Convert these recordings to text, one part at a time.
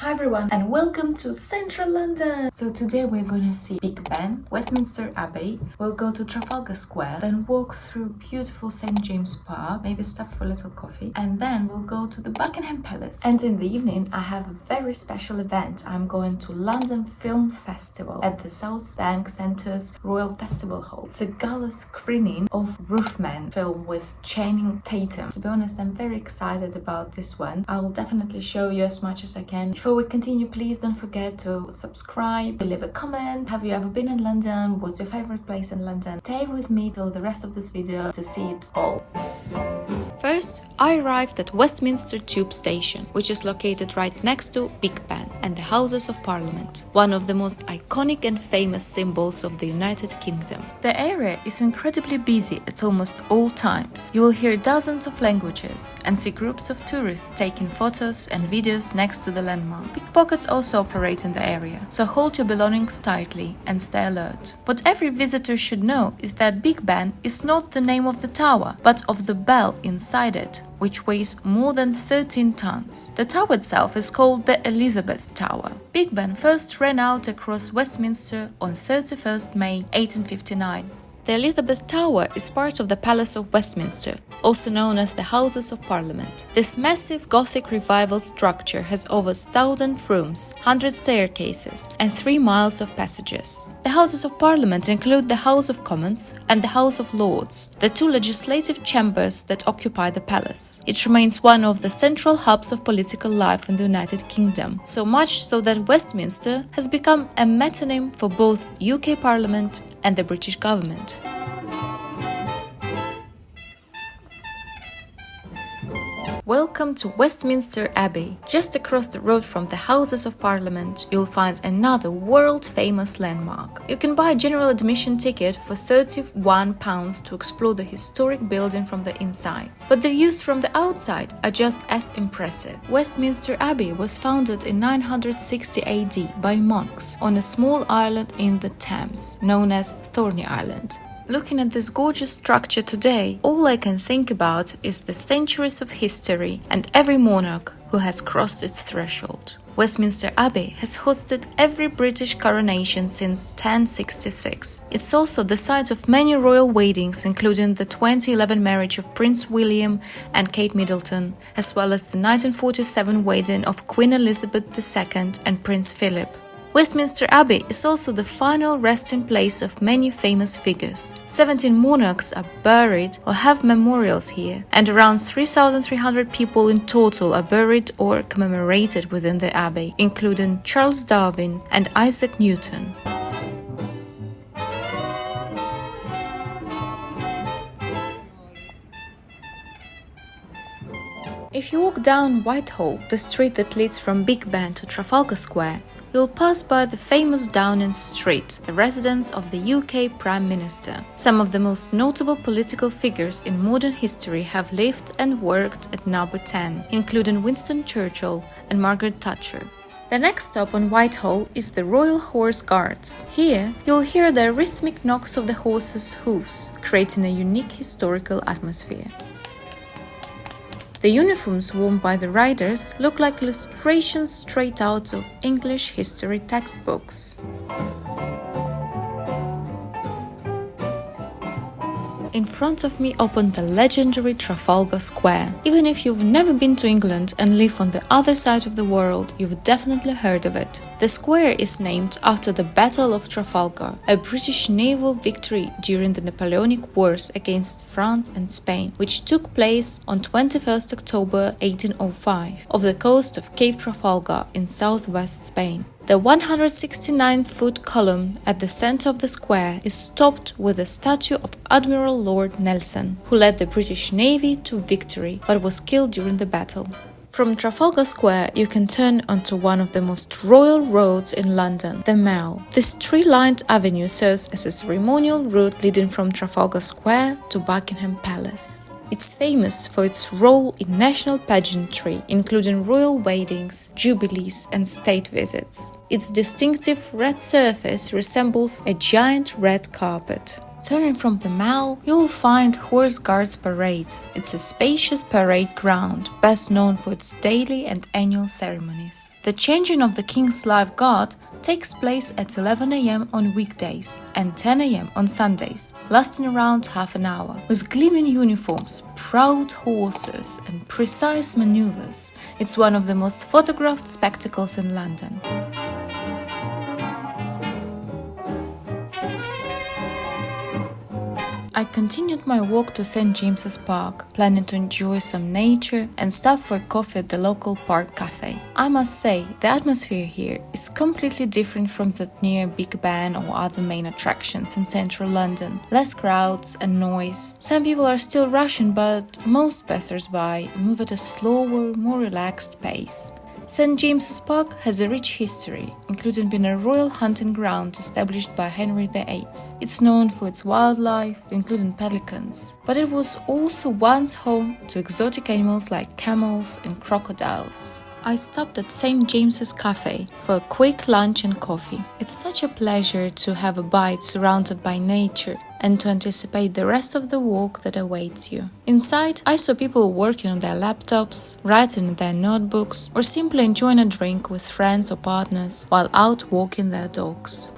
Hi everyone and welcome to Central London! So today we're gonna see Big Ben, Westminster Abbey, we'll go to Trafalgar Square, then walk through beautiful St. James Park, maybe stop for a little coffee, and then we'll go to the Buckingham Palace. And in the evening I have a very special event. I'm going to London Film Festival at the South Bank Centre's Royal Festival Hall. It's a gala screening of Roofman film with Channing Tatum. To be honest, I'm very excited about this one. I'll definitely show you as much as I can. Before we continue, please don't forget to subscribe, leave a comment. Have you ever been in London? What's your favorite place in London? Stay with me till the rest of this video to see it all. First, I arrived at Westminster Tube Station, which is located right next to Big Ben and the Houses of Parliament, one of the most iconic and famous symbols of the United Kingdom. The area is incredibly busy at almost all times. You will hear dozens of languages and see groups of tourists taking photos and videos next to the landmark. Pickpockets also operate in the area, so hold your belongings tightly and stay alert. What every visitor should know is that Big Ben is not the name of the tower, but of the bell inside it, which weighs more than 13 tons. The tower itself is called the Elizabeth Tower. Big Ben first ran out across Westminster on 31st May 1859. The Elizabeth Tower is part of the Palace of Westminster, also known as the Houses of Parliament. This massive Gothic revival structure has over 1,000 rooms, 100 staircases, and 3 miles of passages. The Houses of Parliament include the House of Commons and the House of Lords, the two legislative chambers that occupy the palace. It remains one of the central hubs of political life in the United Kingdom, so much so that Westminster has become a metonym for both UK Parliament and the British government. Welcome to Westminster Abbey. Just across the road from the Houses of Parliament, you'll find another world-famous landmark. You can buy a general admission ticket for £31 to explore the historic building from the inside. But the views from the outside are just as impressive. Westminster Abbey was founded in 960 AD by monks on a small island in the Thames, known as Thorney Island. Looking at this gorgeous structure today, all I can think about is the centuries of history and every monarch who has crossed its threshold. Westminster Abbey has hosted every British coronation since 1066. It's also the site of many royal weddings, including the 2011 marriage of Prince William and Kate Middleton, as well as the 1947 wedding of Queen Elizabeth II and Prince Philip. Westminster Abbey is also the final resting place of many famous figures. 17 monarchs are buried or have memorials here, and around 3,300 people in total are buried or commemorated within the abbey, including Charles Darwin and Isaac Newton. If you walk down Whitehall, the street that leads from Big Ben to Trafalgar Square, you'll pass by the famous Downing Street, the residence of the UK Prime Minister. Some of the most notable political figures in modern history have lived and worked at number 10, including Winston Churchill and Margaret Thatcher. The next stop on Whitehall is the Royal Horse Guards. Here, you'll hear the rhythmic knocks of the horses' hooves, creating a unique historical atmosphere. The uniforms worn by the riders look like illustrations straight out of English history textbooks. In front of me opened the legendary Trafalgar Square. Even if you've never been to England and live on the other side of the world, you've definitely heard of it. The square is named after the Battle of Trafalgar, a British naval victory during the Napoleonic Wars against France and Spain, which took place on 21st October 1805, off the coast of Cape Trafalgar in southwest Spain. The 169-foot column at the center of the square is topped with a statue of Admiral Lord Nelson, who led the British Navy to victory but was killed during the battle. From Trafalgar Square, you can turn onto one of the most royal roads in London, the Mall. This tree-lined avenue serves as a ceremonial route leading from Trafalgar Square to Buckingham Palace. It's famous for its role in national pageantry, including royal weddings, jubilees, and state visits. Its distinctive red surface resembles a giant red carpet. Turning from the Mall, you'll find Horse Guards Parade. It's a spacious parade ground, best known for its daily and annual ceremonies. The changing of the King's Life Guard takes place at 11 a.m. on weekdays and 10 a.m. on Sundays, lasting around half an hour. With gleaming uniforms, proud horses, and precise maneuvers, it's one of the most photographed spectacles in London. I continued my walk to St. James's Park, planning to enjoy some nature and stop for coffee at the local park cafe. I must say, the atmosphere here is completely different from that near Big Ben or other main attractions in central London. Less crowds and noise. Some people are still rushing, but most passers-by move at a slower, more relaxed pace. St. James's Park has a rich history, including being a royal hunting ground established by Henry VIII. It's known for its wildlife, including pelicans, but it was also once home to exotic animals like camels and crocodiles. I stopped at St. James's Cafe for a quick lunch and coffee. It's such a pleasure to have a bite surrounded by nature and to anticipate the rest of the walk that awaits you. Inside, I saw people working on their laptops, writing in their notebooks, or simply enjoying a drink with friends or partners while out walking their dogs.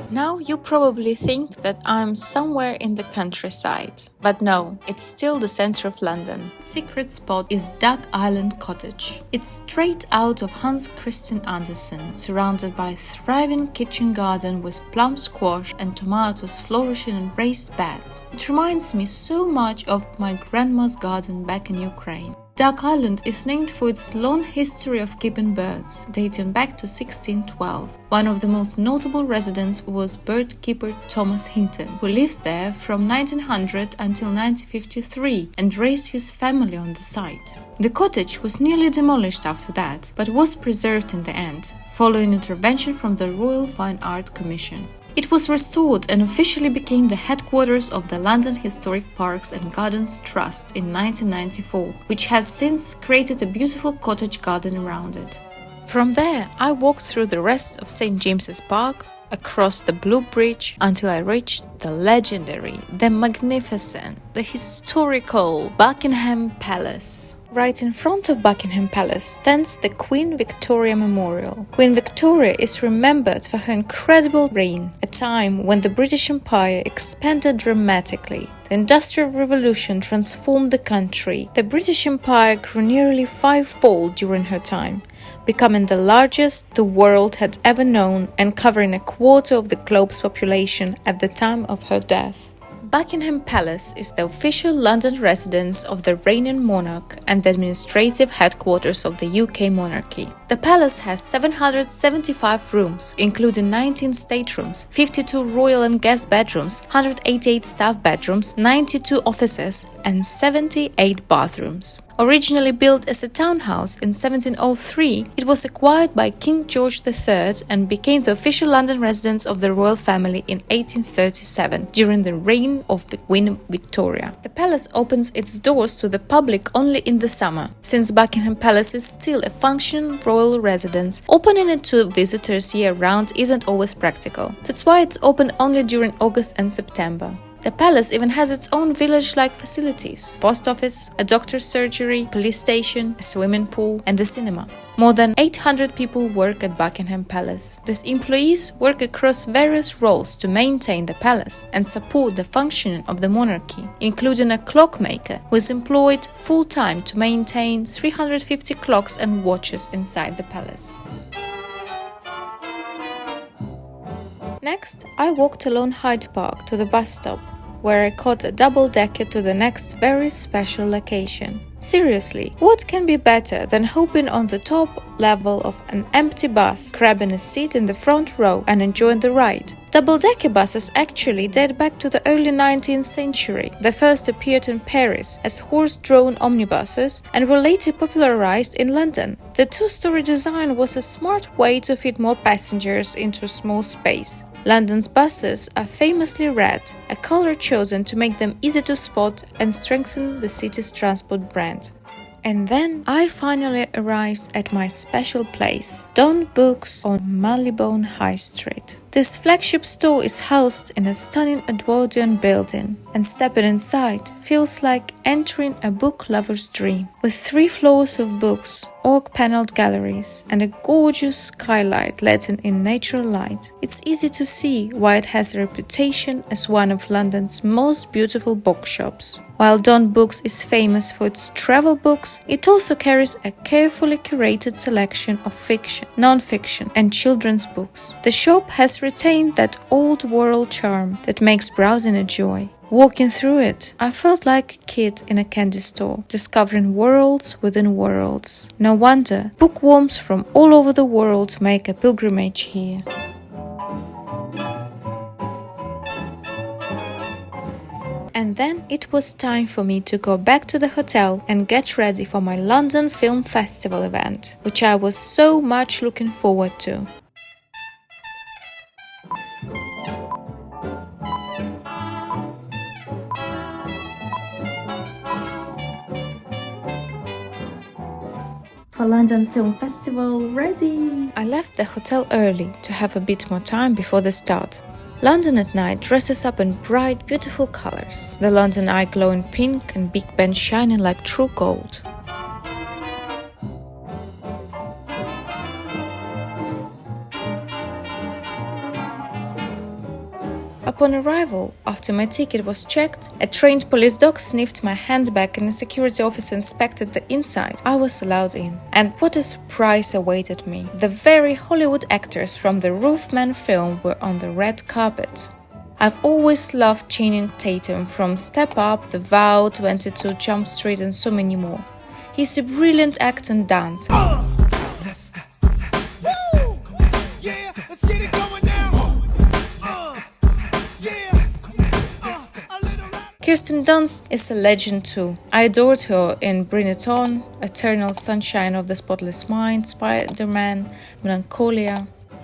Now you probably think that I'm somewhere in the countryside, but no, it's still the center of London. Secret spot is Duck Island Cottage. It's straight out of Hans Christian Andersen, surrounded by a thriving kitchen garden with plum squash and tomatoes flourishing in raised beds. It reminds me so much of my grandma's garden back in Ukraine. Duck Island is named for its long history of keeping birds, dating back to 1612. One of the most notable residents was bird keeper Thomas Hinton, who lived there from 1900 until 1953 and raised his family on the site. The cottage was nearly demolished after that, but was preserved in the end, following intervention from the Royal Fine Art Commission. It was restored and officially became the headquarters of the London Historic Parks and Gardens Trust in 1994, which has since created a beautiful cottage garden around it. From there, I walked through the rest of St. James's Park, across the Blue Bridge, until I reached the legendary, the magnificent, the historical Buckingham Palace. Right in front of Buckingham Palace stands the Queen Victoria Memorial. Queen Victoria is remembered for her incredible reign, a time when the British Empire expanded dramatically. The Industrial Revolution transformed the country. The British Empire grew nearly fivefold during her time, becoming the largest the world had ever known and covering a quarter of the globe's population at the time of her death. Buckingham Palace is the official London residence of the reigning monarch and the administrative headquarters of the UK monarchy. The palace has 775 rooms, including 19 staterooms, 52 royal and guest bedrooms, 188 staff bedrooms, 92 offices, and 78 bathrooms. Originally built as a townhouse in 1703, it was acquired by King George III and became the official London residence of the royal family in 1837, during the reign of the Queen Victoria. The palace opens its doors to the public only in the summer. Since Buckingham Palace is still a functioning royal residence, opening it to visitors year-round isn't always practical. That's why it's open only during August and September. The palace even has its own village-like facilities: post office, a doctor's surgery, police station, a swimming pool, and a cinema. More than 800 people work at Buckingham Palace. These employees work across various roles to maintain the palace and support the functioning of the monarchy, including a clockmaker who is employed full-time to maintain 350 clocks and watches inside the palace. Next, I walked along Hyde Park to the bus stop, where I caught a double-decker to the next very special location. Seriously, what can be better than hopping on the top level of an empty bus, grabbing a seat in the front row and enjoying the ride? Double-decker buses actually date back to the early 19th century. They first appeared in Paris as horse-drawn omnibuses and were later popularized in London. The two-story design was a smart way to fit more passengers into a small space. London's buses are famously red, a color chosen to make them easy to spot and strengthen the city's transport brand. And then I finally arrived at my special place, Don Books on Marylebone High Street. This flagship store is housed in a stunning Edwardian building, and stepping inside feels like entering a book lover's dream. With 3 floors of books, oak-paneled galleries, and a gorgeous skylight letting in natural light, it's easy to see why it has a reputation as one of London's most beautiful bookshops. While Don Books is famous for its travel books, it also carries a carefully curated selection of fiction, non-fiction, and children's books. The shop has retained that old-world charm that makes browsing a joy. Walking through it, I felt like a kid in a candy store, discovering worlds within worlds. No wonder bookworms from all over the world make a pilgrimage here. And then it was time for me to go back to the hotel and get ready for my London Film Festival event, which I was so much looking forward to. For London Film Festival, ready! I left the hotel early to have a bit more time before the start. London at night dresses up in bright, beautiful colors. The London Eye glowing pink and Big Ben shining like true gold. Upon arrival, after my ticket was checked, a trained police dog sniffed my handbag and a security officer inspected the inside. I was allowed in. And what a surprise awaited me. The very Hollywood actors from the Roofman film were on the red carpet. I've always loved Channing Tatum from Step Up, The Vow, 22 Jump Street and so many more. He's a brilliant actor and dancer. Kirsten Dunst is a legend too. I adored her in Bring It On, Eternal Sunshine of the Spotless Mind, Spider-Man, Melancholia.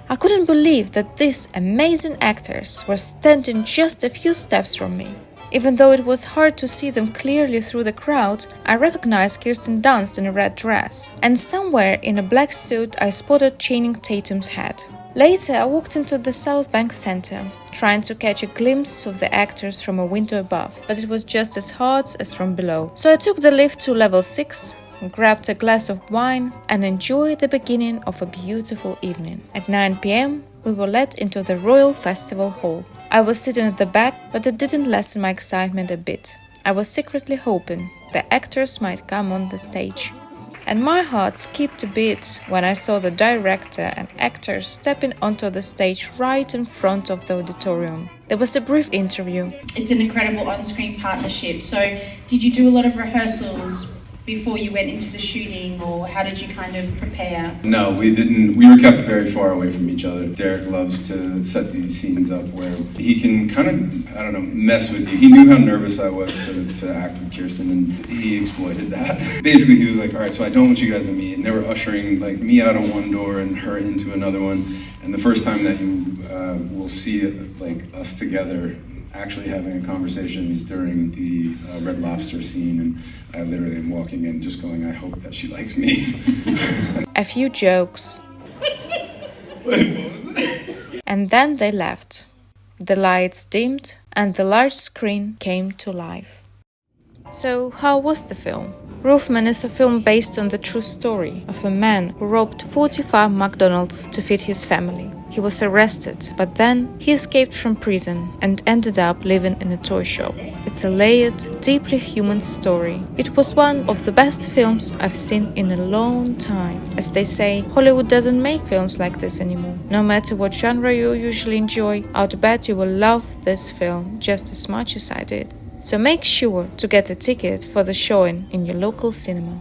I couldn't believe that these amazing actors were standing just a few steps from me. Even though it was hard to see them clearly through the crowd, I recognized Kirsten Dunst in a red dress. And somewhere in a black suit I spotted Channing Tatum's head. Later, I walked into the South Bank Centre, trying to catch a glimpse of the actors from a window above, but it was just as hot as from below. So I took the lift to level 6, grabbed a glass of wine, and enjoyed the beginning of a beautiful evening. At 9 p.m, we were led into the Royal Festival Hall. I was sitting at the back, but it didn't lessen my excitement a bit. I was secretly hoping the actors might come on the stage. And my heart skipped a beat when I saw the director and actors stepping onto the stage right in front of the auditorium. There was a brief interview. It's an incredible on-screen partnership. So did you do a lot of rehearsals before you went into the shooting, or how did you kind of prepare? No, we didn't. We were kept very far away from each other. Derek loves to set these scenes up where he can kind of, mess with you. He knew how nervous I was to act with Kirsten, and he exploited that. Basically, he was like, all right, so I don't want you guys to meet. And they were ushering me out of one door and her into another one. And the first time that you will see us together actually having a conversation is during the Red Lobster scene, and I literally am walking in just going, I hope that she likes me. A few jokes. Wait, what was that? And then they left. The lights dimmed and the large screen came to life. So, how was the film? Roofman is a film based on the true story of a man who robbed 45 McDonald's to feed his family. He was arrested, but then he escaped from prison and ended up living in a toy shop. It's a layered, deeply human story. It was one of the best films I've seen in a long time. As they say, Hollywood doesn't make films like this anymore. No matter what genre you usually enjoy, I'd bet you will love this film just as much as I did. So make sure to get a ticket for the showing in your local cinema.